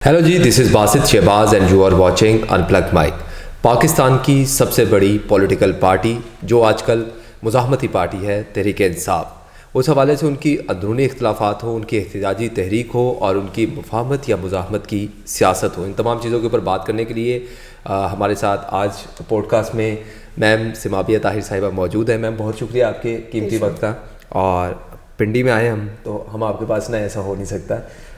Hello جی، this is Basit Shahbaz and you are watching unplug mic. Pakistan کی سب سے بڑی پولیٹیکل پارٹی جو آج کل مزاحمتی پارٹی ہے تحریک انصاف، اس حوالے سے ان کی اندرونی اختلافات ہوں، ان کی احتجاجی تحریک ہو اور ان کی مفاہمت یا مزاحمت کی سیاست ہو، ان تمام چیزوں کے اوپر بات کرنے کے لیے ہمارے ساتھ آج پوڈ کاسٹ میں میم سمابیہ طاہر صاحبہ موجود ہیں۔ میم بہت شکریہ آپ کے قیمتی وقت کا، اور پنڈی میں آئے ہم تو آپ کے پاس نہ ایسا ہو نہیں سکتا،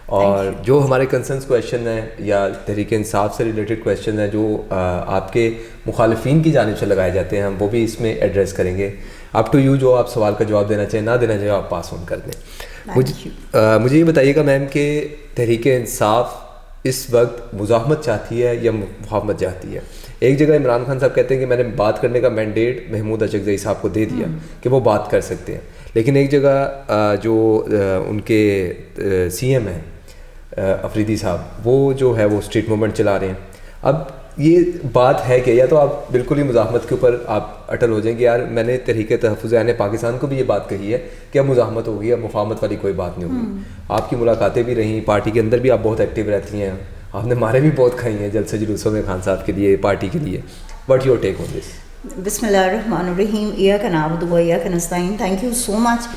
اور جو ہمارے کنسرنس کویشچن ہیں یا تحریک انصاف سے ریلیٹڈ کویشچن ہیں جو آپ کے مخالفین کی جانب سے لگائے جاتے ہیں، ہم وہ بھی اس میں ایڈریس کریں گے۔ اپ ٹو یو، جو آپ سوال کا جواب دینا چاہیں، نہ دینا چاہیں آپ پاس آن کر دیں۔ مجھے یہ بتائیے گا میم کہ تحریک انصاف اس وقت مزاحمت چاہتی ہے یا مفاہمت چاہتی ہے؟ ایک جگہ عمران خان صاحب کہتے ہیں کہ میں نے بات کرنے کا مینڈیٹ محمود اچکزئی صاحب کو دے دیا کہ وہ بات کر سکتے ہیں، لیکن ایک جگہ جو ان کے سی ایم ہیں افریدی صاحب، وہ جو ہے وہ اسٹریٹ موومنٹ چلا رہے ہیں۔ اب یہ بات ہے کہ یا تو آپ بالکل ہی مزاحمت کے اوپر آپ اٹل ہو جائیں کہ یار میں نے تحریک تحفظ عین پاکستان کو بھی یہ بات کہی ہے کہ اب مزاحمت ہوگی، اب مفاہمت والی کوئی بات نہیں ہوگی۔ آپ کی ملاقاتیں بھی رہیں، پارٹی کے اندر بھی آپ بہت ایکٹیو رہتی ہیں، آپ نے مارے بھی بہت کھائی ہیں جلسے جلوسوں میں خان صاحب کے لیے، پارٹی کے لیے۔ واٹ یور ٹیک آن دس؟ بسم اللہ الرحمن الرحیم، ایاک نعبد و ایاک نستعین۔ تھینک یو سو مچ۔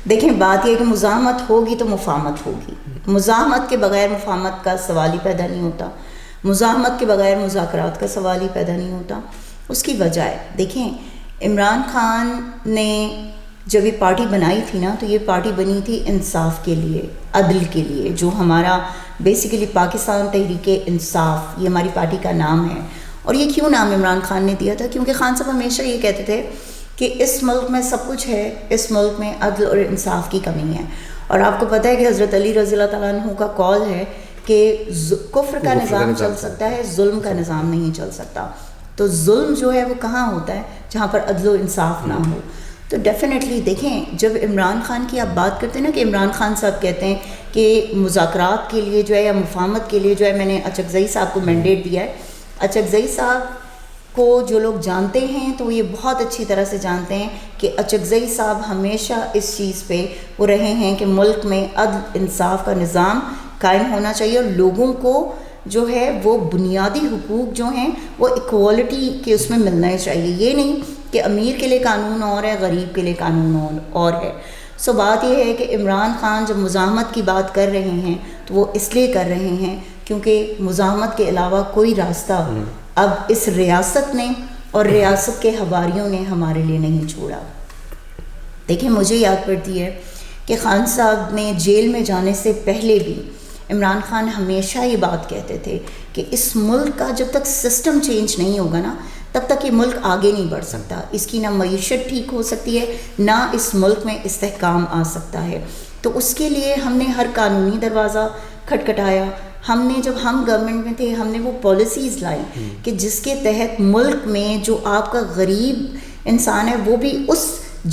دیکھیں، بات یہ ہے کہ مزاحمت ہوگی تو مفاہمت ہوگی، مزاحمت کے بغیر مفاہمت کا سوال ہی پیدا نہیں ہوتا، مزاحمت کے بغیر مذاکرات کا سوال ہی پیدا نہیں ہوتا۔ اس کی وجہ ہے، دیکھیں عمران خان نے جب یہ پارٹی بنائی تھی نا، تو یہ پارٹی بنی تھی انصاف کے لیے، عدل کے لیے، جو ہمارا بیسیکلی پاکستان تحریک انصاف، یہ ہماری پارٹی کا نام ہے۔ اور یہ کیوں نام عمران خان نے دیا تھا؟ کیونکہ خان صاحب ہمیشہ یہ کہتے تھے کہ اس ملک میں سب کچھ ہے، اس ملک میں عدل اور انصاف کی کمی ہے۔ اور آپ کو پتہ ہے کہ حضرت علی رضی اللہ تعالیٰ عنہ کا قول ہے کہ کفر کا نظام چل سکتا ہے، ظلم کا نظام نہیں چل سکتا۔ تو ظلم جو ہے وہ کہاں ہوتا ہے؟ جہاں پر عدل و انصاف نہ ہو۔ تو ڈیفینیٹلی دیکھیں، جب عمران خان کی آپ بات کرتے ہیں نا کہ عمران خان صاحب کہتے ہیں کہ مذاکرات کے لیے جو ہے یا مفاہمت کے لیے جو ہے میں نے اچکزئی صاحب کو مینڈیٹ دیا ہے۔ اچکزئی صاحب کو جو لوگ جانتے ہیں تو یہ بہت اچھی طرح سے جانتے ہیں کہ اچکزئی صاحب ہمیشہ اس چیز پہ وہ رہے ہیں کہ ملک میں عدل انصاف کا نظام قائم ہونا چاہیے، اور لوگوں کو جو ہے وہ بنیادی حقوق جو ہیں وہ ایکوالٹی کے اس میں ملنا چاہیے۔ یہ نہیں کہ امیر کے لیے قانون اور ہے، غریب کے لیے قانون اور ہے۔ سو بات یہ ہے کہ عمران خان جب مزاحمت کی بات کر رہے ہیں تو وہ اس لیے کر رہے ہیں کیونکہ مزاحمت کے علاوہ کوئی راستہ اب اس ریاست نے اور ریاست کے حواریوں نے ہمارے لیے نہیں چھوڑا۔ دیکھیں، مجھے یاد پڑتی ہے کہ خان صاحب نے جیل میں جانے سے پہلے بھی عمران خان ہمیشہ یہ بات کہتے تھے کہ اس ملک کا جب تک سسٹم چینج نہیں ہوگا نا، تب تک یہ ملک آگے نہیں بڑھ سکتا۔ اس کی نہ معیشت ٹھیک ہو سکتی ہے، نہ اس ملک میں استحکام آ سکتا ہے۔ تو اس کے لیے ہم نے ہر قانونی دروازہ کھٹکھٹایا۔ ہم نے جب ہم گورنمنٹ میں تھے، ہم نے وہ پالیسیز لائی کہ جس کے تحت ملک میں جو آپ کا غریب انسان ہے وہ بھی اس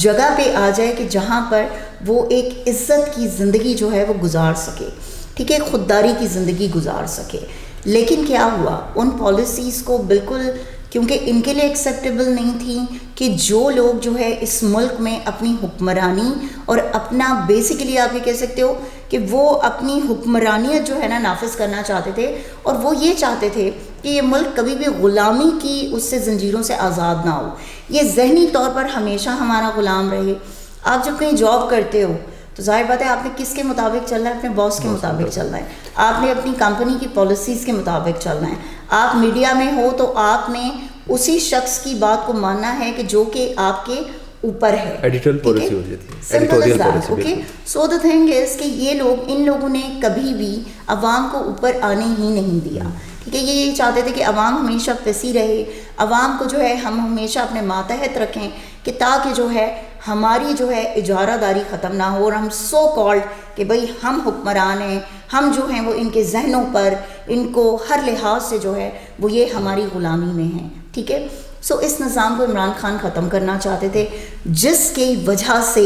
جگہ پہ آ جائے کہ جہاں پر وہ ایک عزت کی زندگی جو ہے وہ گزار سکے، ٹھیک ہے، خودداری کی زندگی گزار سکے۔ لیکن کیا ہوا؟ ان پالیسیز کو بالکل، کیونکہ ان کے لیے ایکسیپٹیبل نہیں تھی کہ جو لوگ جو ہے اس ملک میں اپنی حکمرانی اور اپنا بیسیکلی آپ یہ کہہ سکتے ہو کہ وہ اپنی حکمرانیت جو ہے نا نافذ کرنا چاہتے تھے، اور وہ یہ چاہتے تھے کہ یہ ملک کبھی بھی غلامی کی اس سے زنجیروں سے آزاد نہ ہو، یہ ذہنی طور پر ہمیشہ ہمارا غلام رہے۔ آپ جب کہیں جاب کرتے ہو تو ظاہر بات ہے آپ نے کس کے مطابق چلنا ہے؟ اپنے باس کے مطابق چلنا ہے، آپ نے اپنی کمپنی کی پالیسیز کے مطابق چلنا ہے۔ آپ میڈیا میں ہو تو آپ نے اسی شخص کی بات کو ماننا ہے کہ جو کہ آپ کے اوپر ہے، ایڈیٹوریل پالیسی ہو جاتی ہے، editorial policy, okay. So the thing is کہ ان لوگوں نے کبھی بھی عوام کو اوپر آنے ہی نہیں دیا، ٹھیک ہے۔ یہ چاہتے تھے کہ عوام ہمیشہ پسی رہے، عوام کو جو ہے ہم ہمیشہ اپنے ماتحت رکھیں کہ تاکہ جو ہے ہماری جو ہے اجارہ داری ختم نہ ہو، اور ہم سو کالڈ کہ بھئی ہم حکمران ہیں، ہم جو ہیں وہ ان کے ذہنوں پر، ان کو ہر لحاظ سے جو ہے وہ یہ ہماری غلامی میں ہیں، ٹھیک ہے۔ سو اس نظام کو عمران خان ختم کرنا چاہتے تھے، جس کی وجہ سے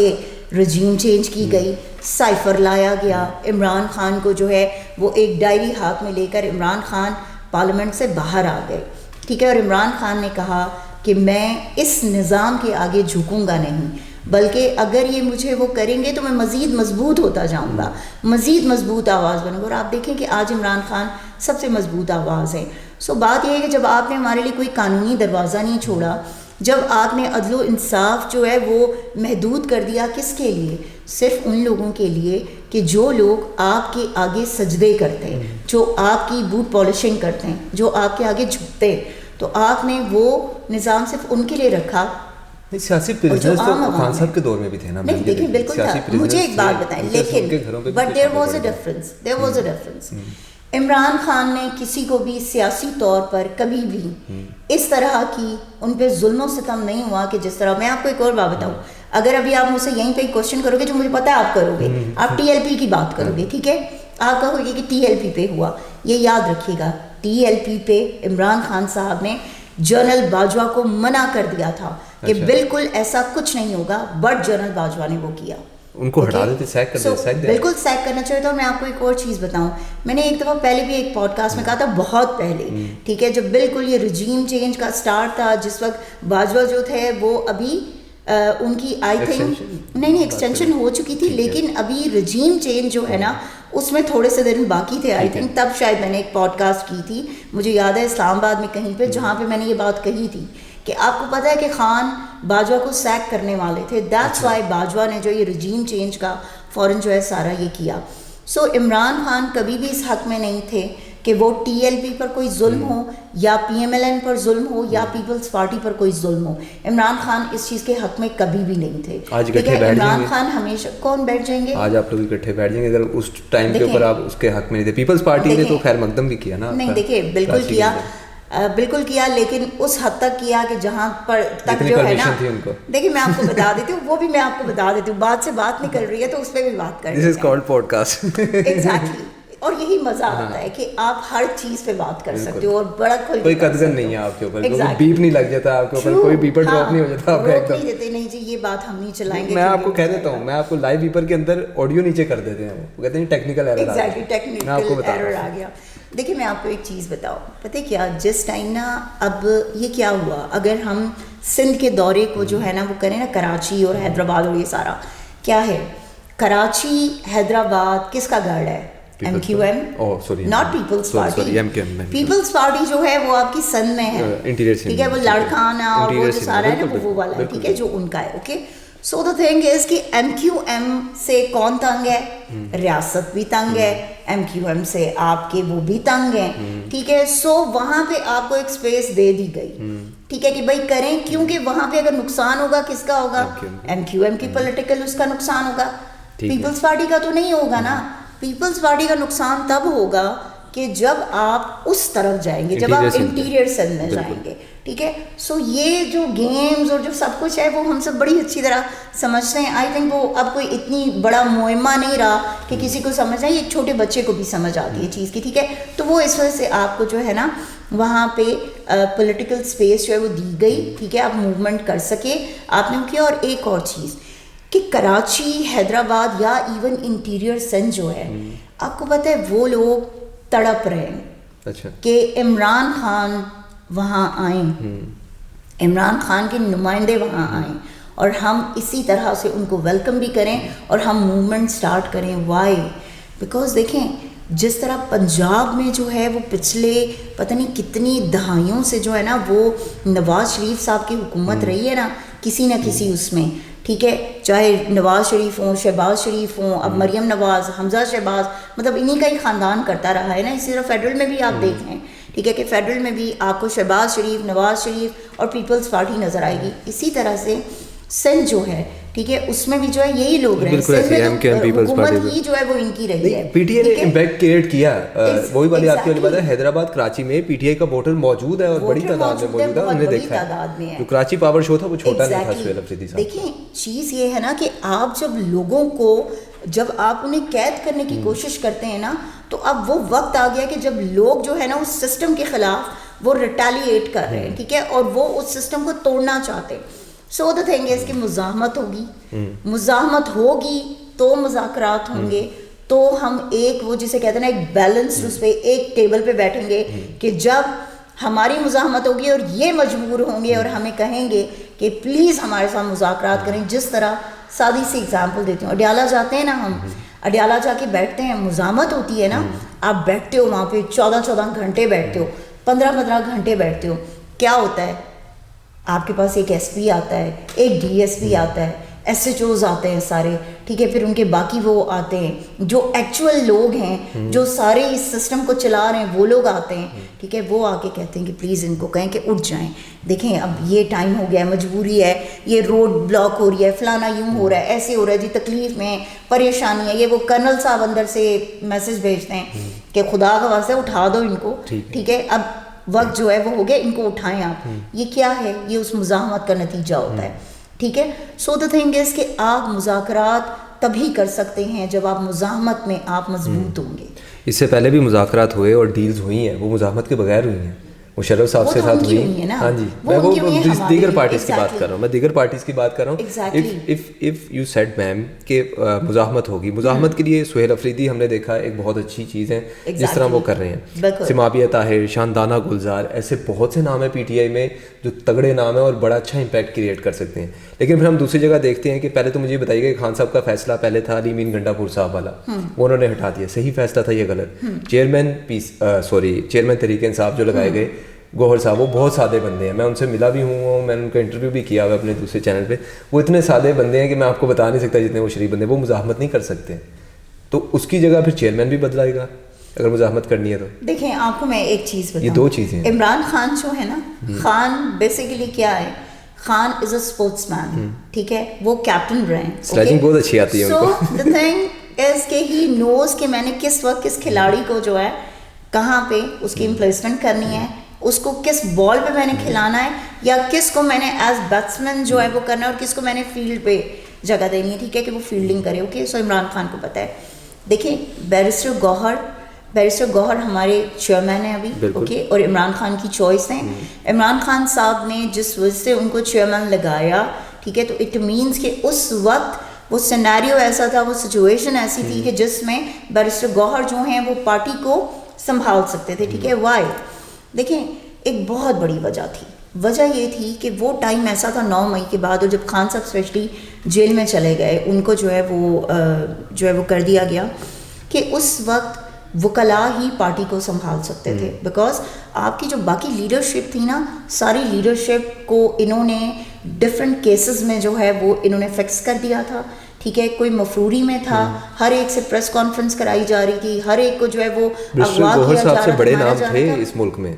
رجیم چینج کی گئی، سائفر لایا گیا، عمران خان کو جو ہے وہ ایک ڈائری ہاتھ میں لے کر عمران خان پارلیمنٹ سے باہر آ گئے، ٹھیک ہے۔ اور عمران خان نے کہا کہ میں اس نظام کے آگے جھکوں گا نہیں، بلکہ اگر یہ مجھے وہ کریں گے تو میں مزید مضبوط ہوتا جاؤں گا, مزید مضبوط آواز بنوں گا. اور آپ دیکھیں کہ آج عمران خان سب سے مضبوط آواز ہے. سو بات یہ ہے کہ جب آپ نے ہمارے لیے کوئی قانونی دروازہ نہیں چھوڑا, جب آپ نے عدل و انصاف جو ہے وہ محدود کر دیا, کس کے لیے؟ صرف ان لوگوں کے لیے کہ جو لوگ آپ کے آگے سجدے کرتے ہیں, جو آپ کی بوٹ پالشنگ کرتے ہیں, جو آپ کے آگے جھکتے ہیں, تو آپ نے وہ نظام صرف ان کے لیے رکھا. سیاسی پرزنرز تو خان صاحب کے دور میں بھی تھے نا. نہیں دیکھیں بالکل تھا. مجھے ایک بات بتائیں, لیکن but there was a difference. Imran Khan نے کسی کو بھی سیاسی طور پر کبھی بھی اس طرح کی ان پہ ظلم و ستم نہیں ہوا کہ جس طرح. میں آپ کو ایک اور بات بتاؤں, اگر ابھی آپ مجھ سے یہیں پہ کوشچن کرو گے, جو مجھے پتا ہے آپ کرو گے, آپ ٹی ایل پی کی بات کرو گے, ٹھیک ہے, آپ کہو گے کہ ٹی ایل پی پہ ہوا. یہ یاد رکھیے گا, ٹی ایل پی پہ عمران خان صاحب نے جنرل باجوہ کو منع کر دیا تھا کہ بالکل ایسا کچھ نہیں ہوگا, بٹ جنرل باجوہ نے وہ کیا. ان کو ہٹا دیتے, سیک کر دیتے. بالکل سیک کرنا چاہیے تھا. اور میں آپ کو ایک اور چیز بتاؤں, میں نے ایک دفعہ پہلے بھی ایک پوڈ کاسٹ میں کہا تھا, بہت پہلے, ٹھیک ہے, جب بالکل یہ رجیم چینج کا سٹارٹ تھا, جس وقت باجوہ جو تھے وہ ابھی ان کی آئی تھنک نہیں ایکسٹینشن ہو چکی تھی, لیکن ابھی رجیم چینج جو ہے نا اس میں تھوڑے سے دن باقی تھے آئی تھنک. تب شاید میں نے ایک پوڈ کاسٹ کی تھی, مجھے یاد ہے اسلام آباد میں کہیں پہ, جہاں پہ میں نے یہ بات کہی تھی کہ آپ کو پتہ ہے کہ خان باجوہ کو سیک کرنے والے تھے. دیٹس وائی باجوہ نے جو یہ رجیم چینج کا فوراً جو ہے سارا یہ کیا. سو عمران خان کبھی بھی اس حق میں نہیں تھے کہ وہ ٹی ایل پی پر کوئی ظلم ہو, یا پی ایم ایل این پر ظلم ہو, یا پیپلز پارٹی پر کوئی ظلم ہو. عمران خان اس چیز کے حق میں کبھی بھی نہیں تھے. عمران خان ہمیشہ کون بیٹھ جائیں گے, آج آپ لوگ اکٹھے بیٹھ جائیں گے, اگر اس ٹائم کے اوپر آپ اس کے حق میں نہیں تھے. پیپلز پارٹی نے تو خیر مقدم بھی کیا نا. نہیں دیکھیے بالکل کیا, لیکن اس حد تک کیا کہ جہاں پر تک جو ہے نا, دیکھیے میں آپ کو بتا دیتی ہوں, وہ بھی میں آپ کو بتا دیتی ہوں, بات سے بات نکل رہی ہے تو اس پہ بھی بات کریں. This is called podcast. Exactly. اور یہی مزہ آتا ہے کہ آپ ہر چیز پہ بات کر سکتے ہو, اور بڑا کوئی قدغن نہیں ہے آپ کے اوپر, بیپ نہیں لگ جاتا آپ کے اوپر, کوئی بیپر ڈراپ نہیں ہو جاتا آپ کا ایک دم. نہیں جی یہ بات ہم نہیں چلائیں گے. میں آپ کو کہہ دیتا ہوں, میں آپ کو لائیو بیپر کے اندر آڈیو نیچے کر دیتے ہیں, وہ کہتے ہیں ٹیکنیکل ایرر آ گیا. دیکھیے میں آپ کو ایک چیز بتاؤں, پتہ کیا, جس ٹائم نا اب یہ کیا ہوا, اگر ہم سندھ کے دورے کو جو ہے نا وہ کریں نا, کراچی اور حیدرآباد اور یہ سارا کیا ہے, کراچی حیدرآباد کس کا گڑھ ہے؟ M Q M, not Peoples Party. Peoples Party جو ہے وہ آپ کی سندھ میں ہے, ٹھیک ہے, وہ لاڑکانہ اور وہ جو سارا ہے نا وہ والا ہے, ٹھیک ہے, جو ان کا ہے. Okay, so the thing is کہ ایم کیو ایم سے کون تنگ ہے؟ ریاست بھی تنگ ہے, ایم کیو ایم سے آپ کے وہ بھی تنگ ہیں, ٹھیک ہے. سو وہاں پہ آپ کو ایک اسپیس دے دی گئی, ٹھیک ہے, کہ بھائی کریں, کیونکہ وہاں پہ اگر نقصان ہوگا کس کا ہوگا؟ ایم کیو ایم کی پولیٹیکل اس کا نقصان ہوگا, پیپلز پارٹی کا تو نہیں ہوگا نا. پیپلز پارٹی کا نقصان تب ہوگا کہ جب آپ اس طرف جائیں گے, جب آپ انٹیریئر سندھ میں جائیں گے, ٹھیک ہے. سو یہ جو گیمز اور جو سب کچھ ہے وہ ہم سب بڑی اچھی طرح سمجھتے ہیں. آئی تھنک وہ اب کوئی اتنی بڑا معمہ نہیں رہا کہ کسی کو سمجھنا, ایک چھوٹے بچے کو بھی سمجھ آتی ہے چیز کی, ٹھیک ہے. تو وہ اس وجہ سے آپ کو جو ہے نا وہاں پہ پولیٹیکل اسپیس جو ہے وہ دی گئی, ٹھیک ہے, آپ موومنٹ کر سکے, آپ نے کیا. اور ایک اور چیز کہ کراچی, حیدرآباد یا ایون انٹیریئر سندھ جو ہے, آپ کو پتہ ہے وہ لوگ تڑپ رہے ہیں کہ عمران خان وہاں آئیں, عمران خان کے نمائندے وہاں آئیں, اور ہم اسی طرح سے ان کو ویلکم بھی کریں اور ہم موومنٹ سٹارٹ کریں. وائی؟ بیکاز دیکھیں جس طرح پنجاب میں جو ہے وہ پچھلے پتہ نہیں کتنی دہائیوں سے جو ہے نا وہ نواز شریف صاحب کی حکومت رہی ہے نا, کسی نہ کسی اس میں, ٹھیک ہے, چاہے نواز شریف ہوں, شہباز شریف ہوں, اب مریم نواز, حمزہ شہباز, مطلب انہی کا ہی خاندان کرتا رہا ہے نا. اسی طرح فیڈرل میں بھی آپ دیکھ لیں, ٹھیک ہے, کہ فیڈرل میں بھی آپ کو شہباز شریف, نواز شریف اور پیپلز پارٹی نظر آئے گی. اسی طرح سے سندھ جو ہے, ٹھیک ہے, اس میں بھی جو ہے یہی لوگ رہے ہیں, حکومت ہی جو ہے وہ ان کی رہی ہے. پی ٹی اے نے امپیکٹ کریٹ کیا, وہی والی آپ کی والی بات ہے. حیدرآباد کراچی میں پی ٹی اے کا ووٹر موجود ہے اور بڑی تعداد میں موجود ہے, ہم نے دیکھا ہے. جو کراچی پاور شو تھا وہ چھوٹا نہیں تھا سہیل افریدی صاحب. دیکھیں چیز یہ ہے نا کہ آپ جب لوگوں کو, جب آپ انہیں قید کرنے کی کوشش کرتے ہیں نا, تو اب وہ وقت آ گیا کہ جب لوگ جو ہے نا اس سسٹم کے خلاف وہ ریٹیلیٹ کر رہے ہیں, ٹھیک ہے, اور وہ اس سسٹم کو توڑنا چاہتے ہیں. سو دا تھنگ از کہ مزاحمت ہوگی, مزاحمت ہوگی تو مذاکرات ہوں گے, تو ہم ایک وہ جسے کہتے ہیں نا ایک بیلنس, اس پہ ایک ٹیبل پہ بیٹھیں گے کہ جب ہماری مزاحمت ہوگی اور یہ مجبور ہوں گے اور ہمیں کہیں گے کہ پلیز ہمارے ساتھ مذاکرات کریں. جس طرح سادی سی اگزامپل دیتی ہوں, اڈیالہ جاتے ہیں نا ہم, اڈیالہ جا کے بیٹھتے ہیں, مزاحمت ہوتی ہے نا, آپ بیٹھتے ہو وہاں پہ 14 گھنٹے بیٹھتے ہو, 15 گھنٹے بیٹھتے ہو, کیا ہوتا ہے آپ کے پاس ایک ایس پی آتا ہے, ایک ڈی ایس پی آتا ہے, ایس ایچ اوز آتے ہیں سارے, ٹھیک ہے, پھر ان کے باقی وہ آتے ہیں جو ایکچوئل لوگ ہیں جو سارے اس سسٹم کو چلا رہے ہیں, وہ لوگ آتے ہیں, ٹھیک ہے, وہ آ کے کہتے ہیں کہ پلیز ان کو کہیں کہ اٹھ جائیں, دیکھیں اب یہ ٹائم ہو گیا ہے, مجبوری ہے, یہ روڈ بلاک ہو رہی ہے, فلانا یوں ہو رہا ہے, ایسے ہو رہا ہے جی, تکلیف میں پریشانی ہے, یہ وہ کرنل صاحب اندر سے میسج بھیجتے ہیں کہ خدا کا واسطہ اٹھا دو ان کو, ٹھیک ہے, اب وقت جو ہے وہ ہو گیا, ان کو اٹھائیں آپ. یہ کیا ہے, یہ اس مزاحمت کا نتیجہ ہوتا ہے, ٹھیک ہے. سو دا تھنگ از کہ آپ مذاکرات تبھی کر سکتے ہیں جب آپ مزاحمت میں آپ مضبوط ہوں گے. اس سے پہلے بھی مذاکرات ہوئے اور ڈیلز ہوئی ہیں, وہ مذاحمت کے بغیر ہوئی ہیں, مشرف صاحب سے ساتھ ہوئی. ہاں جی, میں وہ دیگر پارٹیز کی بات کر رہا ہوں, میں دیگر پارٹیز کی بات کر رہا ہوں. اف یو سیڈ میم کہ مزاحمت ہوگی, مزاحمت کے لیے سہیل افریدی ہم نے دیکھا ایک بہت اچھی چیز ہے جس طرح وہ کر رہے ہیں. سمابیہ طاہر, شاندانہ گلزار, ایسے بہت سے نام ہیں پی ٹی آئی میں جو تگڑے نام ہیں اور بڑا اچھا امپیکٹ کریٹ کر سکتے ہیں. لیکن پھر ہم دوسری جگہ دیکھتے ہیں کہ پہلے تو مجھے بتائیے کہ خان صاحب کا فیصلہ پہلے تھا علی مین گنڈا پور صاحب والا, وہ انہوں نے ہٹا دیا, صحیح فیصلہ تھا یہ غلط. چیئرمین تحریک انصاف جو لگائے گئے گوہر صاحب, وہ بہت سادے بندے ہیں, میں ان سے ملا بھی ہوں, میں نے ان کا انٹرویو بھی کیا ہوا اپنے دوسرے چینل پہ. وہ اتنے سادے بندے ہیں کہ میں آپ کو بتا نہیں سکتا جتنے وہ شریف بندے, وہ مزاحمت نہیں کر سکتے. تو اس کی جگہ پھر چیئرمین بھی بدلائے گا اگر مزاحمت کرنی ہے تو. دیکھیں آپ کو میں ایک چیز بتاؤں, یہ دو چیزیں ہیں. عمران خان جو ہے نا, خان بیسیکلی کیا ہے, خان از اے اسپورٹس مین, ٹھیک ہے, وہ کیپٹن رہے ہیں, سلیجنگ بہت اچھی آتی ہے ان کو. سو دا تھنگ از کہ ہی نوز کہ میں نے کس وقت کس کھلاڑی کو جو ہے کہاں پہ اس کی امپلیسمنٹ کرنی ہے, اس کو کس بال پہ میں نے کھلانا ہے, یا کس کو میں نے ایز بیٹسمین جو ہے وہ کرنا ہے, اور کس کو میں نے فیلڈ پہ جگہ دینی ہے, ٹھیک ہے, کہ وہ فیلڈنگ کرے. اوکے, سو عمران خان کو پتہ ہے. دیکھیں بیرسٹر گوہر ہمارے چیئرمین ہیں ابھی, اوکے, اور عمران خان کی چوائس ہیں. عمران خان صاحب نے جس وجہ سے ان کو چیئرمین لگایا, ٹھیک ہے, تو اٹ مینس کہ اس وقت وہ سینیریو ایسا تھا, وہ سچویشن ایسی تھی کہ جس میں بیرسٹر گوہر جو ہیں وہ پارٹی کو سنبھال سکتے تھے, ٹھیک ہے. وائی, دیکھیں ایک بہت بڑی وجہ تھی. وجہ یہ تھی کہ وہ ٹائم ایسا تھا 9 مئی کے بعد, اور جب خان صاحب اسپیشلی جیل میں چلے گئے, ان کو جو ہے وہ کر دیا گیا کہ اس وقت وکلاء ہی پارٹی کو سنبھال سکتے تھے. بیکاز آپ کی جو باقی لیڈرشپ تھی نا, ساری لیڈرشپ کو انہوں نے ڈفرینٹ کیسز میں جو ہے وہ انہوں نے فکس کر دیا تھا, ٹھیک ہے. کوئی مفروری میں تھا, ہر ایک سے پریس کانفرنس کرائی جا رہی تھی, ہر ایک کو جو ہے وہ اغوا کیا جا رہا تھا. بڑے نام تھے اس ملک میں,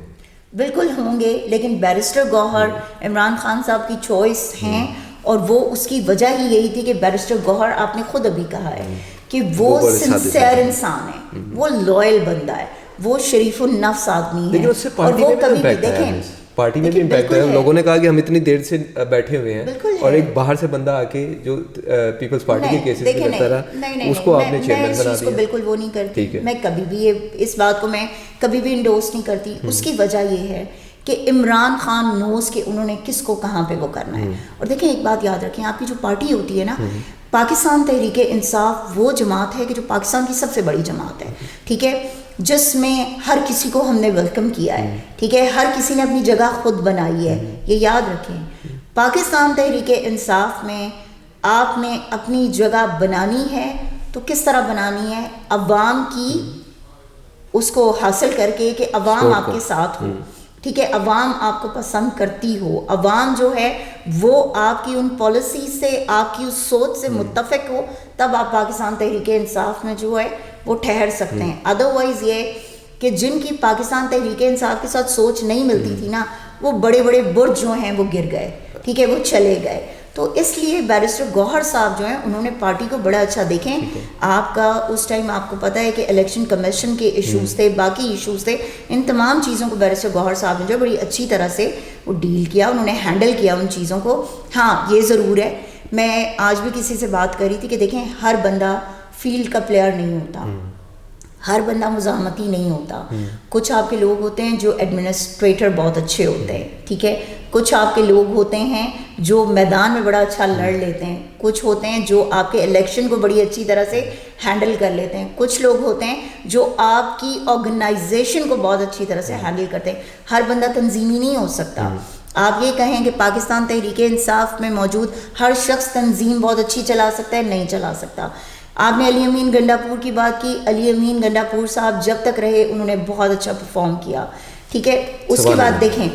بالکل ہوں گے, لیکن بیرسٹر گوہر عمران خان صاحب کی چوائس ہیں, اور وہ اس کی وجہ ہی یہی تھی کہ بیرسٹر گوہر, آپ نے خود ابھی کہا ہے کہ وہ سنسیئر انسان ہے, وہ لوئل بندہ ہے, وہ شریف النفس آدمی ہے, اور وہ کبھی بھی دیکھیں پارٹی میں بھی امپیکٹ ہے. لوگوں نے کہا کہ ہم اتنی دیر سے بیٹھے ہوئے ہیں, اور ایک باہر سے بندہ آ کے جو پیپلز پارٹی کے کیسز میں کرتا رہا, اس کو آپ نے چیئرمین بنا دیا. بالکل وہ نہیں کرتی, میں کبھی بھی اس بات کو میں کبھی بھی انڈورس نہیں کرتی. اس کی وجہ یہ ہے کہ عمران خان نوز کہ انہوں نے کس کو کہاں پہ وہ کرنا ہے. اور دیکھیں ایک بات یاد رکھیں, آپ کی جو پارٹی ہوتی ہے نا, پاکستان تحریک انصاف وہ جماعت ہے کہ جو پاکستان کی سب سے بڑی جماعت ہے, ٹھیک ہے, جس میں ہر کسی کو ہم نے ویلکم کیا ہے, ٹھیک ہے, ہر کسی نے اپنی جگہ خود بنائی ہے. یہ یاد رکھیں, پاکستان تحریک انصاف میں آپ نے اپنی جگہ بنانی ہے تو کس طرح بنانی ہے, عوام کی اس کو حاصل کر کے کہ عوام آپ کے ساتھ ہو, ٹھیک ہے, عوام آپ کو پسند کرتی ہو, عوام جو ہے وہ آپ کی ان پالیسی سے, آپ کی اس سوچ سے متفق ہو, تب آپ پاکستان تحریک انصاف میں جو ہے وہ ٹھہر سکتے ہیں. ادروائز یہ کہ جن کی پاکستان تحریک انصاف کے ساتھ سوچ نہیں ملتی تھی نا, وہ بڑے بڑے برج جو ہیں وہ گر گئے, ٹھیک ہے, وہ چلے گئے. تو اس لیے بیرسٹر گوہر صاحب جو ہیں انہوں نے پارٹی کو بڑا اچھا, دیکھیں آپ کا اس ٹائم آپ کو پتہ ہے کہ الیکشن کمیشن کے ایشوز تھے, باقی ایشوز تھے, ان تمام چیزوں کو بیرسٹر گوہر صاحب نے جو بڑی اچھی طرح سے وہ ڈیل کیا, انہوں نے ہینڈل کیا ان چیزوں کو. ہاں یہ ضرور ہے, میں آج بھی کسی سے بات کر رہی تھی کہ دیکھیں ہر بندہ فیلڈ کا پلیئر نہیں ہوتا, ہر بندہ مزاحمتی نہیں ہوتا. کچھ آپ کے لوگ ہوتے ہیں جو ایڈمنسٹریٹر بہت اچھے ہوتے ہیں, ٹھیک ہے, کچھ آپ کے لوگ ہوتے ہیں جو میدان میں بڑا اچھا لڑ لیتے ہیں, کچھ ہوتے ہیں جو آپ کے الیکشن کو بڑی اچھی طرح سے ہینڈل کر لیتے ہیں, کچھ لوگ ہوتے ہیں جو آپ کی آرگنائزیشن کو بہت اچھی طرح سے ہینڈل کرتے ہیں. ہر بندہ تنظیمی نہیں ہو سکتا. آپ یہ کہیں کہ پاکستان تحریک انصاف میں موجود ہر شخص تنظیم بہت اچھی چلا سکتا ہے، نہیں چلا سکتا. آپ نے علی امین گنڈا پور کی بات کی. علی امین گنڈا پور صاحب جب تک رہے انہوں نے بہت اچھا پرفارم کیا، ٹھیک ہے. اس کے بعد دیکھیں،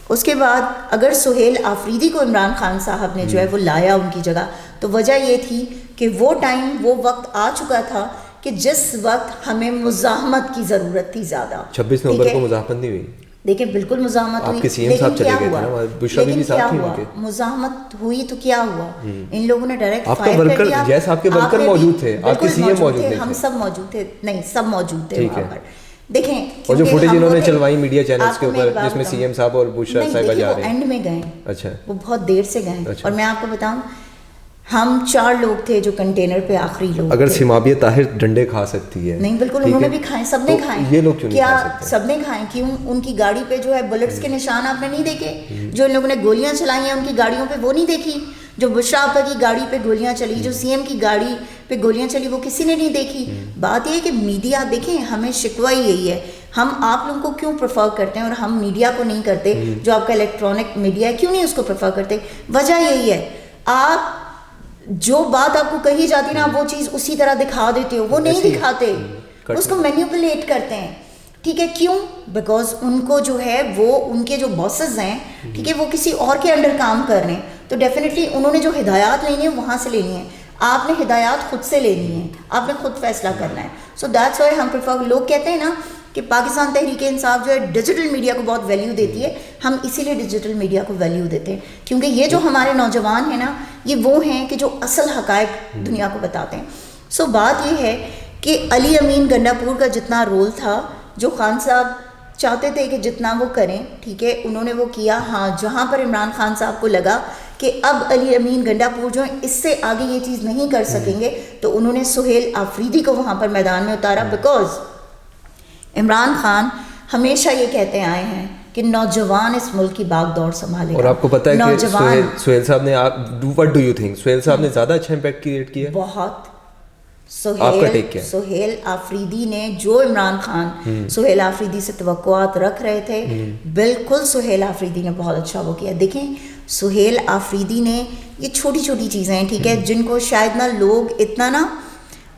اس کے بعد اگر سہیل آفریدی کو عمران خان صاحب نے جو ہے وہ لایا ان کی جگہ، تو وجہ یہ تھی کہ وہ ٹائم، وہ وقت آ چکا تھا کہ جس وقت ہمیں مزاحمت کی ضرورت تھی زیادہ. 26 نومبر کو مزاحمت نہیں ہوئی. دیکھیں بالکل مزاحمت ہوئی، لیکن کیا ہوا؟ لیکن کیا ہوا؟ مزاحمت ہوئی تو کیا ہوا؟ ان لوگوں نے ڈائریکٹ فائر کر دیا. جیسے آپ کے ورکر موجود تھے، آپ کے سی ایم موجود تھے، ہم سب موجود تھے. نہیں، سب موجود تھے وہاں پر. دیکھیں اور جو فوٹیج انہوں نے چلوائی میڈیا چینلز کے اوپر جس میں سی ایم صاحب اور بشرا صاحبہ جا رہے ہیں، اینڈ میں گئے. اچھا، وہ بہت دیر سے گئے. اور میں آپ کو بتاؤں، ہم 4 لوگ تھے جو کنٹینر پہ آخری لوگ. اگر سمابیہ طاہر ڈنڈے کھا سکتی ہے، نہیں بالکل انہوں نے بھی کھائے، سب نے کھائے. یہ لوگ کیوں نہیں کھا سکتے؟ سب نے کھائے. کیوں؟ ان کی گاڑی پہ جو ہے بلٹس کے نشان آپ نے نہیں دیکھے؟ جو ان لوگوں نے گولیاں چلائی ہیں ان کی گاڑیوں پہ وہ نہیں دیکھی؟ جو بشرا آپا کی گاڑی پہ گولیاں چلی، جو سی ایم کی گاڑی پہ گولیاں چلی، وہ کسی نے نہیں دیکھی؟ بات یہ ہے کہ میڈیا، دیکھیں ہمیں شکوہ یہی ہے، ہم آپ لوگوں کو کیوں پریفر کرتے ہیں اور ہم میڈیا کو نہیں کرتے؟ جو آپ کا الیکٹرانک میڈیا ہے، کیوں نہیں اس کو پریفر کرتے؟ وجہ یہی ہے، آپ جو بات آپ کو کہی جاتی ہے نا، وہ چیز اسی طرح دکھا دیتے ہو. وہ نہیں دکھاتے، اس کو مینیپولیٹ کرتے ہیں. ٹھیک ہے، کیوں؟ بیکاز ان کو جو ہے وہ ان کے جو باسز ہیں، ٹھیک ہے، وہ کسی اور کے انڈر کام کر رہے ہیں، تو ڈیفینیٹلی انہوں نے جو ہدایات لینی ہے وہاں سے لینی ہے. آپ نے ہدایات خود سے لینی ہے، آپ نے خود فیصلہ کرنا ہے. سو دیٹس وائی ہم پریفر. لوگ کہتے ہیں نا کہ پاکستان تحریک انصاف جو ہے ڈیجیٹل میڈیا کو بہت ویلیو دیتی ہے. ہم اسی لیے ڈیجیٹل میڈیا کو ویلیو دیتے ہیں کیونکہ یہ جو ہمارے نوجوان ہیں نا، یہ وہ ہیں کہ جو اصل حقائق دنیا کو بتاتے ہیں. سو بات یہ ہے کہ علی امین گنڈا پور کا جتنا رول تھا، جو خان صاحب چاہتے تھے کہ جتنا وہ کریں، ٹھیک ہے، انہوں نے وہ کیا. ہاں، جہاں پر عمران خان صاحب کو لگا کہ اب علی امین گنڈا پور جو ہیں اس سے آگے یہ چیز نہیں کر سکیں گے، تو انہوں نے سہیل آفریدی کو وہاں پر میدان میں اتارا. بیکاز عمران خان ہمیشہ یہ کہتے آئے ہیں کہ نوجوان اس ملک کی باغ دوڑ سنبھالے. اور آپ کو پتہ ہے کہ سہیل صاحب نے، what do you think، Sohail صاحب نے زیادہ اچھا امپیکٹ کریٹ کیا؟ بہت. سہیل آفریدی نے جو عمران خان سہیل آفریدی سے توقعات رکھ رہے تھے، بالکل سہیل آفریدی نے بہت اچھا وہ کیا. دیکھیں سہیل آفریدی نے یہ چھوٹی چھوٹی چیزیں ہیں، ٹھیک ہے، جن کو شاید نہ لوگ اتنا نا،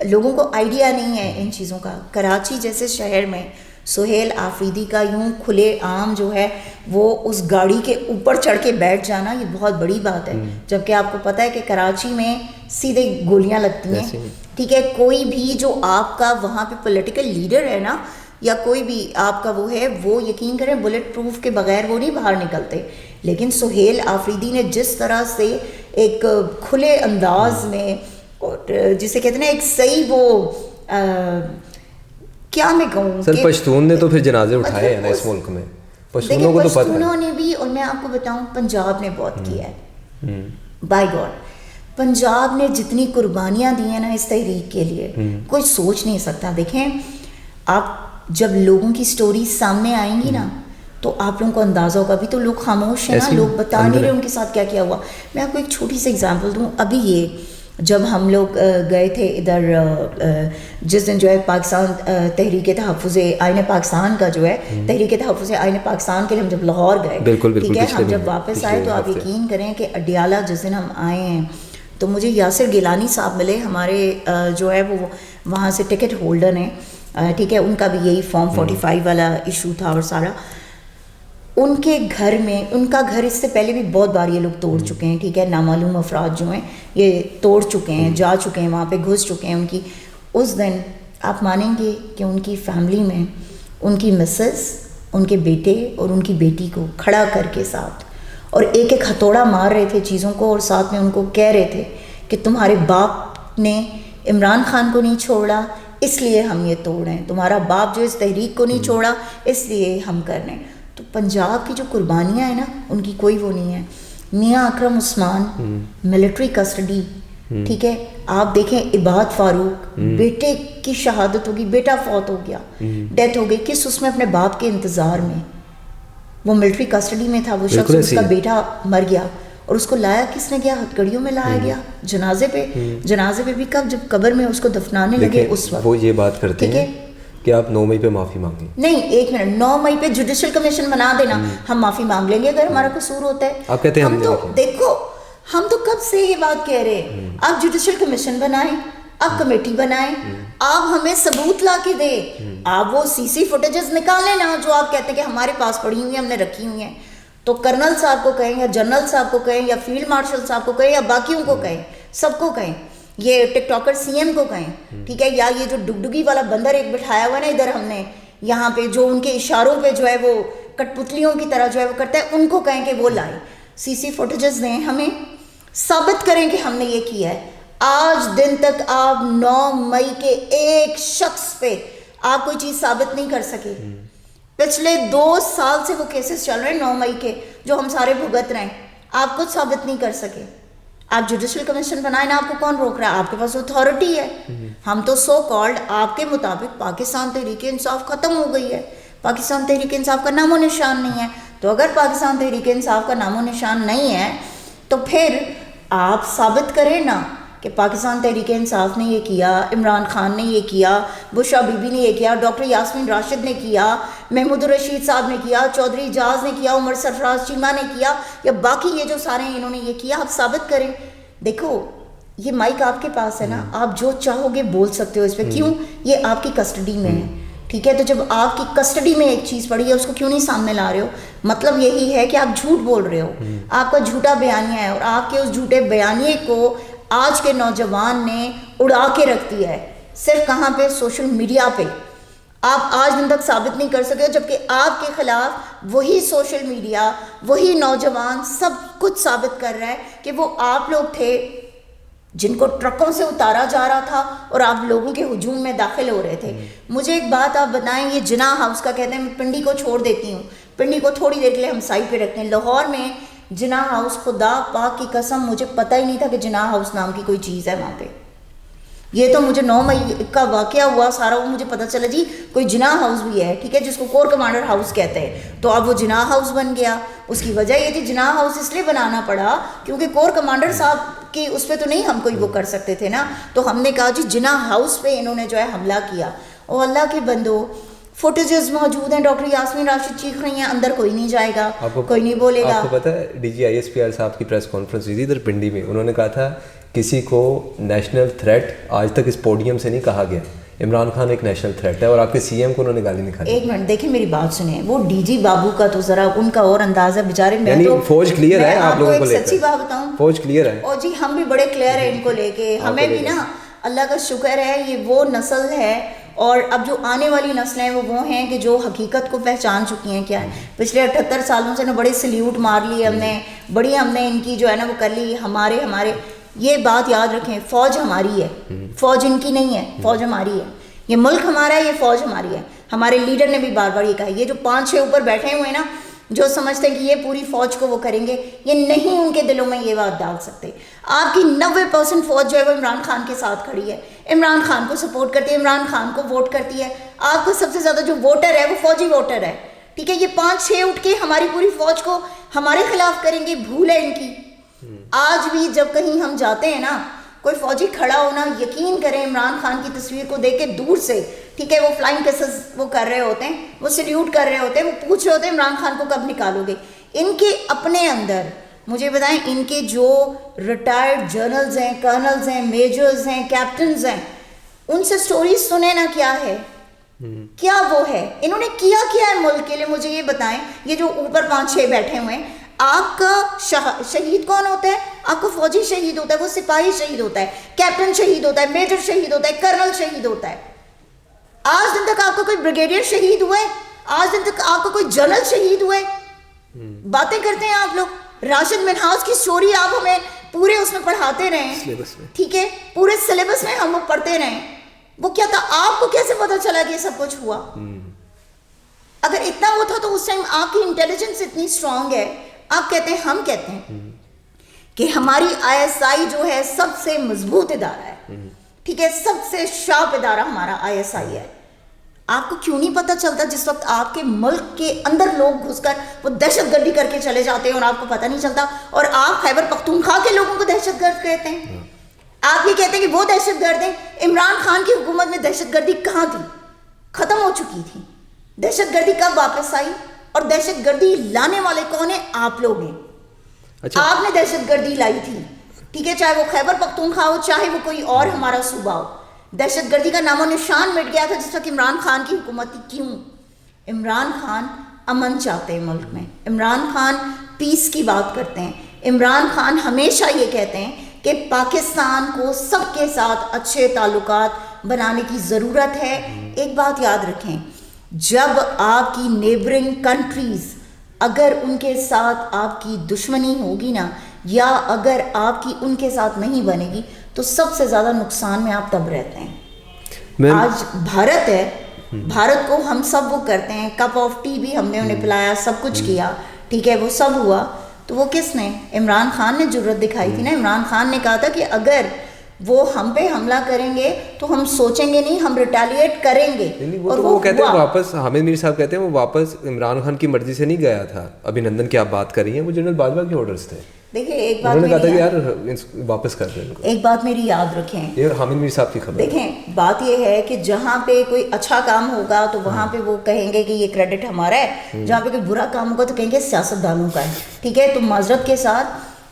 لوگوں کو آئیڈیا نہیں ہے ان چیزوں کا. کراچی جیسے شہر میں سہیل آفریدی کا یوں کھلے عام جو ہے وہ اس گاڑی کے اوپر چڑھ کے بیٹھ جانا، یہ بہت بڑی بات ہے. جبکہ آپ کو پتہ ہے کہ کراچی میں سیدھے گولیاں لگتی ہیں، ٹھیک ہے. کوئی بھی جو آپ کا وہاں پہ پولیٹیکل لیڈر ہے نا، یا کوئی بھی آپ کا وہ ہے، وہ یقین کریں بلٹ پروف کے بغیر وہ نہیں باہر نکلتے. لیکن سہیل آفریدی نے جس طرح سے ایک کھلے انداز میں، اور جسے کہتے ہیں نا ایک صحیح وہ کیا میں کہوں، سر پشتون نے تو پھر جنازے اٹھائے ہیں نا اس ملک میں، پشتونوں کو تو پتہ ہے. پشتونوں نے بھی، اور میں آپ کو بتاؤں پنجاب نے بہت کیا ہے. بائی گاڈ، پنجاب نے جتنی قربانیاں دی ہیں نا اس تحریک کے لیے، کوئی سوچ نہیں سکتا. دیکھیں آپ جب لوگوں کی سٹوریز سامنے آئیں گی نا تو آپ لوگوں کو اندازہ ہوگا. ابھی تو لوگ خاموش ہیں نا، لوگ بتا نہیں رہے ان کے ساتھ کیا کیا ہوا. میں آپ کو ایک چھوٹی سی اگزامپل دوں. ابھی یہ جب ہم لوگ گئے تھے ادھر، جس دن جو ہے پاکستان تحریک تحفظ آئین پاکستان کا جو ہے تحریک تحفظ آئین پاکستان کے لیے ہم جب لاہور گئے، ٹھیک ہے، ہم جب واپس آئے تو آپ یقین کریں کہ اڈیالہ جس دن ہم آئے ہیں تو مجھے یاسر گیلانی صاحب ملے، ہمارے جو ہے وہ وہاں سے ٹکٹ ہولڈر ہیں، ٹھیک ہے. ان کا بھی یہی فارم 45 والا ایشو تھا اور سارا. ان کے گھر میں، ان کا گھر اس سے پہلے بھی بہت بار یہ لوگ توڑ چکے ہیں، ٹھیک ہے، نامعلوم افراد جو ہیں یہ توڑ چکے ہیں، جا چکے ہیں، وہاں پہ گھس چکے ہیں. ان کی اس دن آپ مانیں گے کہ ان کی فیملی میں ان کی مسز، ان کے بیٹے اور ان کی بیٹی کو کھڑا کر کے ساتھ، اور ایک ایک ہتھوڑا مار رہے تھے چیزوں کو، اور ساتھ میں ان کو کہہ رہے تھے کہ تمہارے باپ نے عمران خان کو نہیں چھوڑا اس لیے ہم یہ توڑ رہے ہیں، تمہارا باپ جو اس تحریک کو نہیں چھوڑا اس لیے ہم کر رہے ہیں. تو پنجاب کی جو قربانیاں ہیں نا ان کی کوئی وہ نہیں ہے. میاں اکرم عثمان ملٹری کسٹڈی، ٹھیک ہے، آپ دیکھیں عباد فاروق بیٹے کی شہادت ہوگی، بیٹا فوت ہو گیا، ڈیتھ ہو گئی، کس اس میں اپنے باپ کے انتظار میں، وہ ملٹری کسٹڈی میں تھا وہ شخص، اس کا بیٹا مر گیا اور اس کو لایا کس نے گیا؟ ہتھ کڑیوں میں لایا گیا جنازے پہ. جنازے پہ بھی کب؟ جب قبر میں اس کو دفنانے لگے اس وقت. وہ یہ بات کرتے ہیں کہ آپ 9 مئی پہ معافی مانگیں؟ نہیں، ایک منٹ، 9 مئی پہ جوڈیشل کمیشن بنا دینا، ہم معافی مانگ لیں گے اگر ہمارا قصور ہوتا ہے. آپ کہتے ہیں ہم تو دیکھو ہم تو کب سے یہ بات کہہ رہے ہیں، آپ جوڈیشل کمیشن بنائیں، آپ کمیٹی بنائیں، آپ ہمیں ثبوت لا کے دیں، آپ وہ CC فوٹیجز نکالیں نا جو آپ کہتے ہیں کہ ہمارے پاس پڑی ہوئی ہیں، ہم نے رکھی ہوئی ہیں. تو کرنل صاحب کو کہیں یا جنرل صاحب کو کہیں یا فیلڈ مارشل صاحب کو کہیں یا باقیوں کو کہیں، سب کو کہیں، یہ ٹک ٹاکر CM کو کہیں، ٹھیک ہے، یا یہ جو ڈگڈگی والا بندر ایک بٹھایا ہوا ہے نا ادھر ہم نے یہاں پہ، جو ان کے اشاروں پہ جو ہے وہ کٹ پتلیوں کی طرح جو ہے وہ کرتا ہے، ان کو کہیں کہ وہ لائیں، CC فوٹیجز دیں، ہمیں ثابت کریں کہ ہم نے یہ کیا ہے. آج دن تک آپ 9 مئی کے ایک شخص پہ آپ کوئی چیز ثابت نہیں کر سکے. پچھلے 2 سال سے وہ کیسز چل رہے ہیں 9 مئی کے جو ہم سارے بھگت رہے ہیں، آپ کچھ ثابت نہیں کر سکے. آپ جوڈیشل کمیشن بنائیں نا، آپ کو کون روک رہا ہے؟ آپ کے پاس اتھارٹی ہے. ہم تو سو کالڈ آپ کے مطابق پاکستان تحریک انصاف ختم ہو گئی ہے، پاکستان تحریک انصاف کا نام و نشان نہیں ہے. تو اگر پاکستان تحریک انصاف کا نام و نشان نہیں ہے تو پھر آپ ثابت کریں نا کہ پاکستان تحریک انصاف نے یہ کیا، عمران خان نے یہ کیا، بشرا بی بی نے یہ کیا، ڈاکٹر یاسمین راشد نے کیا، محمود الرشید صاحب نے کیا، چودھری اجاز نے کیا، عمر سرفراز چیمہ نے کیا، یا باقی یہ جو سارے ہیں انہوں نے یہ کیا. آپ ثابت کریں. دیکھو یہ مائک آپ کے پاس ہے نا، آپ جو چاہو گے بول سکتے ہو اس پہ. کیوں؟ یہ آپ کی کسٹڈی میں ہے، ٹھیک ہے. تو جب آپ کی کسٹڈی میں ایک چیز پڑی ہے اس کو کیوں نہیں سامنے لا رہے ہو؟ مطلب یہی ہے کہ آپ جھوٹ بول رہے ہو، آپ کا جھوٹا بیانیہ ہے، اور آپ کے اس جھوٹے بیانیے کو آج کے نوجوان نے اڑا کے رکھ دیا ہے. صرف کہاں پہ؟ سوشل میڈیا پہ. آپ آج دن تک ثابت نہیں کر سکے، جبکہ آپ کے خلاف وہی سوشل میڈیا، وہی نوجوان سب کچھ ثابت کر رہا ہے کہ وہ آپ لوگ تھے جن کو ٹرکوں سے اتارا جا رہا تھا اور آپ لوگوں کے ہجوم میں داخل ہو رہے تھے. مجھے ایک بات آپ بتائیں، یہ جناح ہاؤس کا کہتے ہیں، میں پنڈی کو چھوڑ دیتی ہوں، پنڈی کو تھوڑی دیر کے لیے ہم سائڈ پہ رکھتے ہیں. لاہور میں جناح ہاؤس، خدا پاک کی قسم مجھے پتہ ہی نہیں تھا کہ جناح ہاؤس نام کی کوئی چیز ہے وہاں پہ. یہ تو مجھے 9 مئی کا واقعہ ہوا سارا، وہ مجھے پتہ چلا جی کوئی جناح ہاؤس بھی ہے، ٹھیک ہے، جس کو کور کمانڈر ہاؤس کہتے ہیں. تو اب وہ جناح ہاؤس بن گیا. اس کی وجہ یہ تھی جناح ہاؤس اس لیے بنانا پڑا کیونکہ کور کمانڈر صاحب کی اس پہ تو نہیں ہم کوئی وہ کر سکتے تھے نا. تو ہم نے کہا جی جناح ہاؤس پہ انہوں نے جو ہے حملہ کیا. اور اللہ کے بندو فوٹیجز موجود ہیں، ڈاکٹر یاسمین راشد چیخ رہی ہیں، اندر کوئی نہیں جائے گا، کوئی نہیں بولے گا. آپ کو پتہ ہے DG ISPR صاحب کی پریس کانفرنس ہوئی تھی ادھر پنڈی میں، انہوں نے کہا تھا کسی کو نیشنل تھریٹ آج تک اس پوڈیم سے نہیں کہا گیا. عمران خان ایک نیشنل تھریٹ ہے اور آپ کے CM کو انہوں نے گالی نکالی. ایک منٹ دیکھیں میری بات سنیں، وہ DG بابو کا تو ذرا ان کا اور انداز ہے بیچارے. میں تو فوج کلیئر ہے آپ لوگوں کو لے کر، سچی بات بتاؤں، فوج کلیئر ہے. اور جی ہم بھی بڑے کلیئر ہیں ان کو لے کے. ہمیں بھی نا اللہ کا شکر ہے، یہ وہ نسل ہے، اور اب جو آنے والی نسلیں وہ ہیں کہ جو حقیقت کو پہچان چکی ہیں. کیا ہے پچھلے 78 سالوں سے نا بڑے سلیوٹ مار لی ہم نے، بڑی ہم نے ان کی جو ہے نا وہ کر لی. ہمارے یہ بات یاد رکھیں، فوج ہماری ہے، فوج ان کی نہیں ہے، فوج ہماری ہے. یہ ملک ہمارا ہے، یہ فوج ہماری ہے. ہمارے لیڈر نے بھی بار بار یہ کہا. یہ جو 5-6 اوپر بیٹھے ہوئے ہیں نا جو سمجھتے ہیں کہ یہ پوری فوج کو وہ کریں گے، یہ نہیں ان کے دلوں میں یہ بات ڈال سکتے. آپ کی 90% فوج جو ہے وہ عمران خان کے ساتھ کھڑی ہے، عمران خان کو سپورٹ کرتی ہے، عمران خان کو ووٹ کرتی ہے. آپ کو سب سے زیادہ جو ووٹر ہے وہ فوجی ووٹر ہے، ٹھیک ہے. یہ 5-6 اٹھ کے ہماری پوری فوج کو ہمارے خلاف کریں گے، بھول ہے ان کی. آج بھی جب کہیں ہم جاتے ہیں نا، کوئی فوجی کھڑا ہونا، یقین کریں عمران خان کی تصویر کو دیکھ کے دور سے، ٹھیک ہے، وہ فلائنگ کیسز وہ کر رہے ہوتے ہیں، وہ سلیوٹ کر رہے ہوتے ہیں، وہ پوچھ رہے ہوتے ہیں عمران خان کو کب نکالو گے. ان کے اپنے اندر مجھے بتائیں، ان کے جو ریٹائرڈ جنرلز ہیں، کرنلز ہیں، میجرز ہیں، کیپٹنز ہیں، ان سے سٹوریز سنیں نا کیا ہے، کیا وہ ہے، انہوں نے کیا کیا ہے ملک کے لیے. مجھے یہ بتائیں، یہ جو اوپر 5-6 بیٹھے ہوئے ہیں، آپ کا شہید کون ہوتا ہے؟ آپ کو فوجی شہید ہوتا ہے، وہ سپاہی شہید ہوتا ہے، کیپٹن شہید ہوتا ہے، میجر شہید ہوتا ہے، کرنل شہید ہوتا ہے. آج دن تک آپ کا کوئی بریگیڈیئر شہید ہوئے؟ آج دن تک آپ کا کوئی جنرل شہید ہوئے؟ باتیں کرتے ہیں آپ لوگ. راشد منہاس کی سٹوری آپ ہمیں پورے اس میں پڑھاتے رہیں، ٹھیک ہے، پورے سلیبس میں ہم وہ پڑھتے رہیں. وہ کیا تھا؟ آپ کو کیسے پتا چلا کہ یہ سب کچھ ہوا؟ اگر اتنا وہ تھا تو اس ٹائم آپ کی انٹیلیجنس اتنی اسٹرانگ ہے. آپ کہتے ہیں، ہم کہتے ہیں کہ ہماری ISI جو ہے سب سے مضبوط ادارہ ہے، ٹھیک ہے، سب سے شارپ ادارہ ہمارا ISI ہے. آپ کو کیوں نہیں پتہ چلتا جس وقت آپ کے ملک کے اندر لوگ گھس کر وہ دہشت گردی کر کے چلے جاتے ہیں اور آپ کو پتہ نہیں چلتا، اور آپ خیبر پختونخوا کے لوگوں کو دہشت گرد کہتے ہیں. آپ یہ کہتے ہیں کہ وہ دہشت گرد ہیں. عمران خان کی حکومت میں دہشت گردی کہاں تھی؟ ختم ہو چکی تھی. دہشت گردی کب واپس آئی اور دہشت گردی لانے والے کون ہیں؟ آپ لوگ ہیں. آپ نے دہشت گردی لائی تھی, ٹھیک ہے, چاہے وہ خیبر پختونخوا ہو, چاہے وہ کوئی اور ہمارا صوبہ ہو. دہشت گردی کا نام و نشان مٹ گیا تھا جس وقت عمران خان کی حکومت تھی. کیوں؟ عمران خان امن چاہتے ہیں ملک میں, عمران خان پیس کی بات کرتے ہیں, عمران خان ہمیشہ یہ کہتے ہیں کہ پاکستان کو سب کے ساتھ اچھے تعلقات بنانے کی ضرورت ہے. ایک بات یاد رکھیں, جب آپ کی نیبرنگ کنٹریز اگر ان کے ساتھ آپ کی دشمنی ہوگی نا, یا اگر آپ کی ان کے ساتھ نہیں بنے گی, تو سب سے زیادہ نقصان میں آپ تب رہتے ہیں. آج بھارت ہے, بھارت کو ہم سب وہ کرتے ہیں, کپ آف ٹی بھی ہم نے انہیں پلایا, سب کچھ کیا, ٹھیک ہے, وہ سب ہوا. تو وہ کس نے؟ عمران خان نے جرت دکھائی تھی نا. عمران خان نے کہا تھا کہ اگر وہ ہم پہ حملہ کریں گے تو ہم سوچیں گے نہیں, ہم ریٹیلیٹ کریں گے. اور وہ کہتے ہیں واپس, حامد میر صاحب کہتے ہیں وہ واپس عمران خان کی مرضی سے نہیں گیا تھا. ابھینندن کی آپ بات کر رہی ہیں, وہ جنرل باجوہ کے آرڈرز تھے. دیکھیں ایک بات, انہوں نے کہا تھا کہ یار واپس کر دیں. ایک بات میری یاد رکھیں, یہ حامد میر صاحب کی خبر. دیکھیں بات یہ ہے کہ جہاں پہ کوئی اچھا کام ہوگا تو وہاں پہ وہ کہیں گے کہ یہ کریڈٹ ہمارا ہے, جہاں پہ کوئی برا کام ہوگا تو کہیں گے سیاستدانوں کا ہے, ٹھیک ہے. تو معذرت کے ساتھ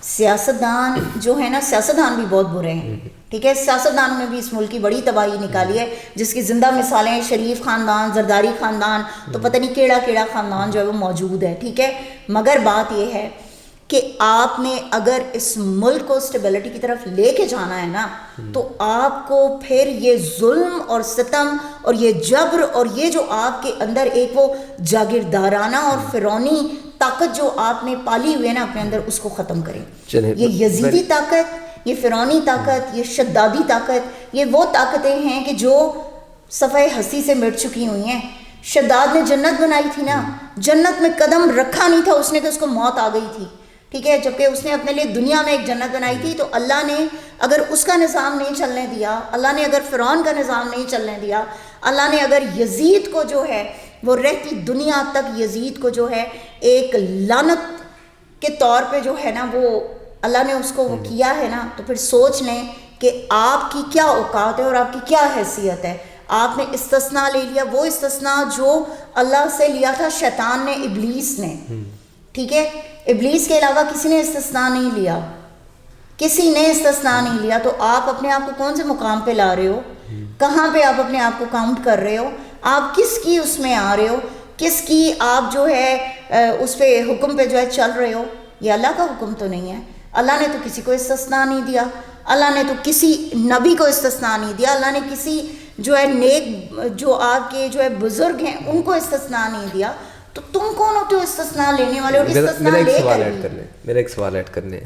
سیاستدان جو ہے نا, سیاستدان بھی بہت برے ہیں, ٹھیک ہے. سیاستدانوں نے بھی اس ملک کی بڑی تباہی نکالی ہے, جس کی زندہ مثالیں شریف خاندان, زرداری خاندان, تو پتہ نہیں کیڑا کیڑا خاندان جو ہے وہ موجود ہے, ٹھیک ہے. مگر بات یہ ہے کہ آپ نے اگر اس ملک کو اسٹیبلٹی کی طرف لے کے جانا ہے نا, تو آپ کو پھر یہ ظلم اور ستم اور یہ جبر اور یہ جو آپ کے اندر ایک وہ جاگیردارانہ اور فرعونی طاقت جو آپ نے پالی ہوئی ہے نا اپنے اندر, اس کو ختم کریں. یہ یزیدی طاقت, یہ فرعونی طاقت, یہ شدادی طاقت, یہ وہ طاقتیں ہیں کہ جو صفحہ ہستی سے مٹ چکی ہوئی ہیں. شداد نے جنت بنائی تھی نا, جنت میں قدم رکھا نہیں تھا اس نے تو اس کو موت آ گئی تھی, ٹھیک ہے. جبکہ اس نے اپنے لیے دنیا میں ایک جنت بنائی تھی. تو اللہ نے اگر اس کا نظام نہیں چلنے دیا, اللہ نے اگر فرعون کا نظام نہیں چلنے دیا, اللہ نے اگر یزید کو جو ہے وہ رہتی دنیا تک یزید کو جو ہے ایک لعنت کے طور پہ جو ہے نا وہ اللہ نے اس کو وہ کیا ہے نا, تو پھر سوچ لیں کہ آپ کی کیا اوقات ہے اور آپ کی کیا حیثیت ہے. آپ نے استثناء لے لیا, وہ استثناء جو اللہ سے لیا تھا شیطان نے, ابلیس نے, ٹھیک ہے. ابلیس کے علاوہ کسی نے استثناء نہیں لیا, کسی نے استثناء نہیں لیا. تو آپ اپنے آپ کو کون سے مقام پہ لا رہے ہو, کہاں پہ آپ اپنے آپ کو کاؤنٹ کر رہے ہو, آپ کس کی اس میں آ رہے ہو, کس کی آپ جو ہے اس پہ حکم پہ جو ہے چل رہے ہو. یہ اللہ کا حکم تو نہیں ہے. اللہ نے تو کسی کو استثناء نہیں دیا, اللہ نے تو کسی نبی کو استثناء نہیں دیا, اللہ نے کسی جو ہے نیک جو آپ کے جو ہے بزرگ ہیں ان کو استثناء نہیں دیا. تو تم کون ہوتے ہو استثناء لینے والے, اور استثناء لے کر میرا ایک سوال ایڈ کرنے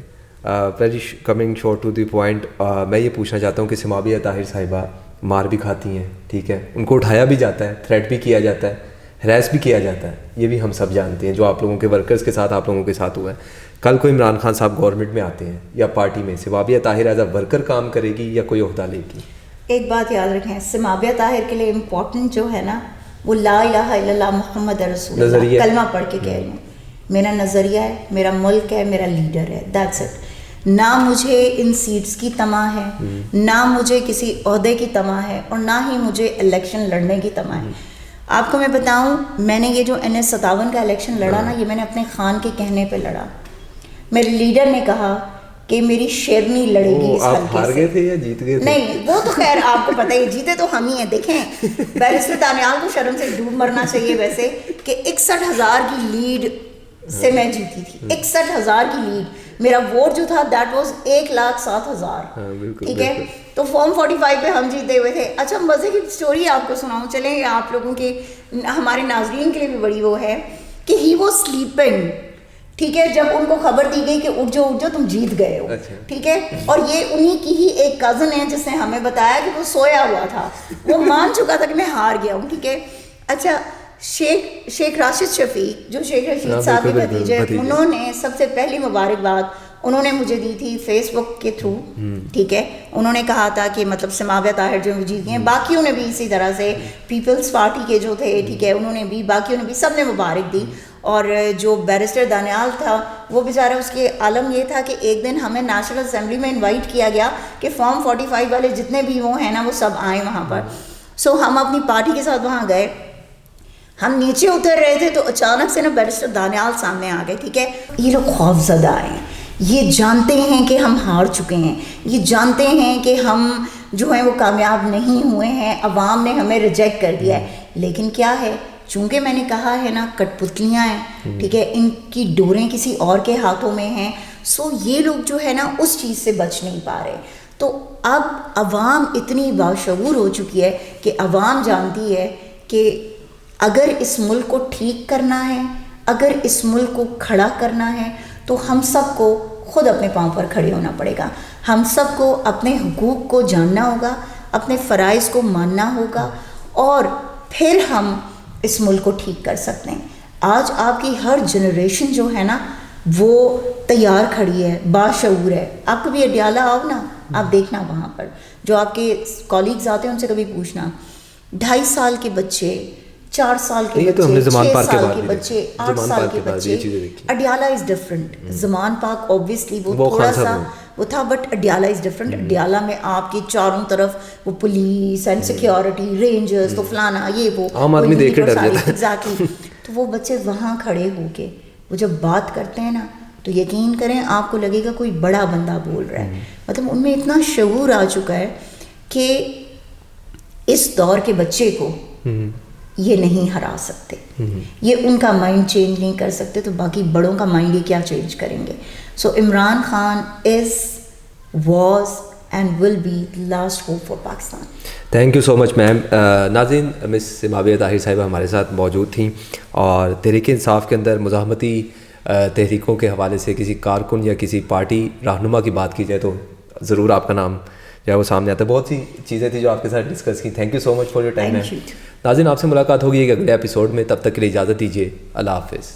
very coming short to the point. میں یہ پوچھنا چاہتا ہوں کہ سمابیہ طاہر صاحبہ مار بھی کھاتی ہیں, ٹھیک ہے, ان کو اٹھایا بھی جاتا ہے, تھریٹ بھی کیا جاتا ہے, ہراس بھی کیا جاتا ہے, یہ بھی ہم سب جانتے ہیں جو آپ لوگوں کے ورکرز کے ساتھ آپ لوگوں کے ساتھ ہوا ہے. کل کو عمران خان صاحب گورنمنٹ میں آتے ہیں یا پارٹی میں, سمابیہ طاہر ایز اے ورکر کام کرے گی یا کوئی عہدہ لے گی؟ ایک بات یاد رکھیں, سمابیہ طاہر کے لیے امپورٹنٹ جو ہے نا وہ لا الہ الا اللہ محمد رسول اللہ کلمہ پڑھ کے کہہ رہی ہوں. میرا نظریہ ہے, میرا ملک ہے, میرا لیڈر ہے, دیٹس اٹ. نہ مجھے ان سیٹس کی طمع ہے, نہ مجھے کسی عہدے کی طمع ہے, اور نہ ہی مجھے الیکشن لڑنے کی طمع ہے. آپ کو میں بتاؤں, میں نے یہ جو NS57 کا الیکشن لڑا نا, یہ میں نے اپنے خان کے کہنے پہ لڑا. میرے لیڈر نے کہا کہ میری شیرنی لڑے گی اس حلقے سے. ہار گئے تھے یا جیت گئے تھے؟ نہیں, وہ تو خیر آپ کو پتہ ہی, جیتے تو ہم ہی ہیں. دیکھیں بیرسٹر دانیال کو شرم سے ڈوب مرنا چاہیے ویسے کہ 61,000 کی لیڈ سے میں جیتی تھی. 61,000 کی لیڈ, میرا ووٹ جو تھا دیٹ واز 1,07,000, ٹھیک ہے. تو فارم 45 پہ ہم جیتے ہوئے تھے. اچھا مزے کی اسٹوری آپ کو سناؤں, چلیں آپ لوگوں کے ہمارے ناظرین کے لیے بھی بڑی وہ ہے کہ ہی واز سلیپنگ, ٹھیک ہے, جب ان کو خبر دی گئی کہ اٹھ جاؤ تم جیت گئے ہو, ٹھیک ہے. اور یہ انہی کی ہی ایک کزن ہے جس نے ہمیں بتایا کہ وہ سویا ہوا تھا, وہ مان چکا تھا کہ میں ہار گیا ہوں, ٹھیک ہے. اچھا شیخ راشد شفیق جو شیخ رشید صاحب کے بھتیجے, انہوں نے سب سے پہلی مبارکباد انہوں نے مجھے دی تھی فیس بک کے تھرو, ٹھیک ہے. انہوں نے کہا تھا کہ مطلب سمابیہ طاہر جو جیت گئے ہیں, باقیوں نے بھی اسی طرح سے پیپلز پارٹی کے جو تھے, ٹھیک ہے, انہوں نے بھی, باقیوں نے بھی, سب نے مبارک دی. اور جو بیرسٹر دانیال تھا وہ بیچارہ, اس کے عالم یہ تھا کہ ایک دن ہمیں نیشنل اسمبلی میں انوائٹ کیا گیا کہ فارم 45 والے جتنے بھی وہ ہیں نا وہ سب آئیں وہاں پر. سو ہم اپنی پارٹی کے ساتھ وہاں گئے, ہم نیچے اتر رہے تھے تو اچانک سے نا بیرسٹر دانیال سامنے آ گئے. ٹھیک ہے, یہ لوگ خوف زدہ ہیں, یہ جانتے ہیں کہ ہم ہار چکے ہیں, یہ جانتے ہیں کہ ہم جو ہیں وہ کامیاب نہیں ہوئے ہیں, عوام نے ہمیں ریجیکٹ کر دیا ہے. لیکن کیا ہے, چونکہ میں نے کہا ہے نا کٹ پتلیاں ہیں, ٹھیک ہے, ان کی ڈوریں کسی اور کے ہاتھوں میں ہیں, سو یہ لوگ جو ہے نا اس چیز سے بچ نہیں پا رہے. تو اب عوام اتنی باشعور ہو چکی ہے کہ عوام جانتی ہے کہ اگر اس ملک کو ٹھیک کرنا ہے, اگر اس ملک کو کھڑا کرنا ہے, تو ہم سب کو خود اپنے پاؤں پر کھڑے ہونا پڑے گا. ہم سب کو اپنے حقوق کو جاننا ہوگا, اپنے فرائض کو ماننا ہوگا, اور پھر ہم اس ملک کو ٹھیک کر سکتے ہیں. آج آپ کی ہر جنریشن جو ہے نا وہ تیار کھڑی ہے, باشعور ہے. آپ کبھی اڈیالہ آؤ نا, آپ دیکھنا وہاں پر جو آپ کے کولیگز آتے ہیں ان سے کبھی پوچھنا, 2.5 سال کے بچے, 4 سال کے بچے, 6 سال کے بچے, 8 سال کے بچے. Adiala is different. زمان پاک اوبویسلی وہ تھوڑا سا وہ تھا, but Adiala is different. Adiala میں آپ کے چاروں طرف وہ پولیس اینڈ سیکیورٹی, رینجرز, تو فلانا یہ وہ عام آدمی دیکھ کے ڈر جاتا ہے. ایگزیکٹلی. تو وہ بچے وہاں کھڑے ہو کے وہ جب بات کرتے ہیں نا تو یقین کریں آپ کو لگے گا کوئی بڑا بندہ بول رہا ہے. مطلب ان میں اتنا شعور آ چکا ہے کہ اس دور کے بچے کو یہ نہیں ہرا سکتے, یہ ان کا مائنڈ چینج نہیں کر سکتے, تو باقی بڑوں کا مائنڈ یہ کیا چینج کریں گے. So Imran Khan is, was and will be last hope for Pakistan. Thank you so much ma'am. ناظرین, مس معاویہ طاہر صاحبہ ہمارے ساتھ موجود تھیں, اور تحریک انصاف کے اندر مزاحمتی تحریکوں کے حوالے سے کسی کارکن یا کسی پارٹی رہنما کی بات کی جائے تو ضرور آپ کا نام جو ہے وہ سامنے آتا ہے. بہت سی چیزیں تھیں جو آپ کے ساتھ ڈسکس کی. Thank you so much for your time. ناظرین, آپ سے ملاقات ہوگی ایک اگلے ایپیسوڈ میں, تب تک کے لیے اجازت دیجیے. اللہ حافظ.